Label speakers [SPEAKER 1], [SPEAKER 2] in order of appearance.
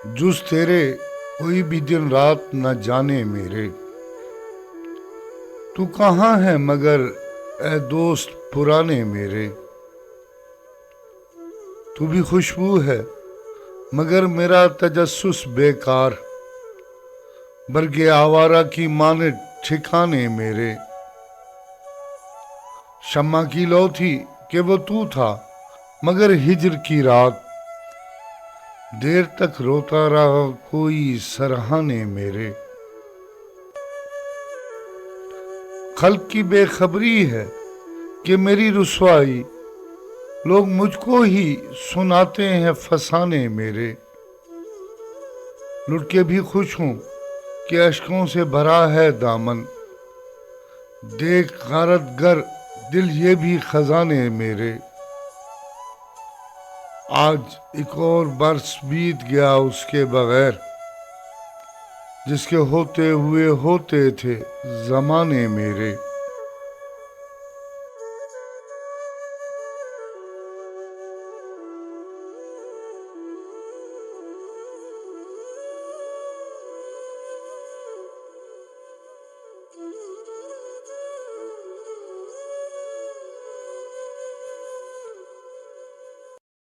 [SPEAKER 1] جز تیرے کوئی بھی دن رات نہ جانے میرے، تو کہاں ہے مگر اے دوست پرانے میرے، تو بھی خوشبو ہے مگر میرا تجسس بیکار، برگ آوارہ کی مانند ٹھکانے میرے، شمع کی لو تھی کہ وہ تو تھا مگر ہجر کی رات، دیر تک روتا رہا کوئی سرہانے میرے، خلق کی بے خبری ہے کہ میری رسوائی، لوگ مجھ کو ہی سناتے ہیں فسانے میرے، لٹ کے بھی خوش ہوں کہ اشکوں سے بھرا ہے دامن، دیکھ غارت گر دل یہ بھی خزانے میرے، آج ایک اور برس بیت گیا اس کے بغیر، جس کے ہوتے ہوئے ہوتے تھے زمانے میرے۔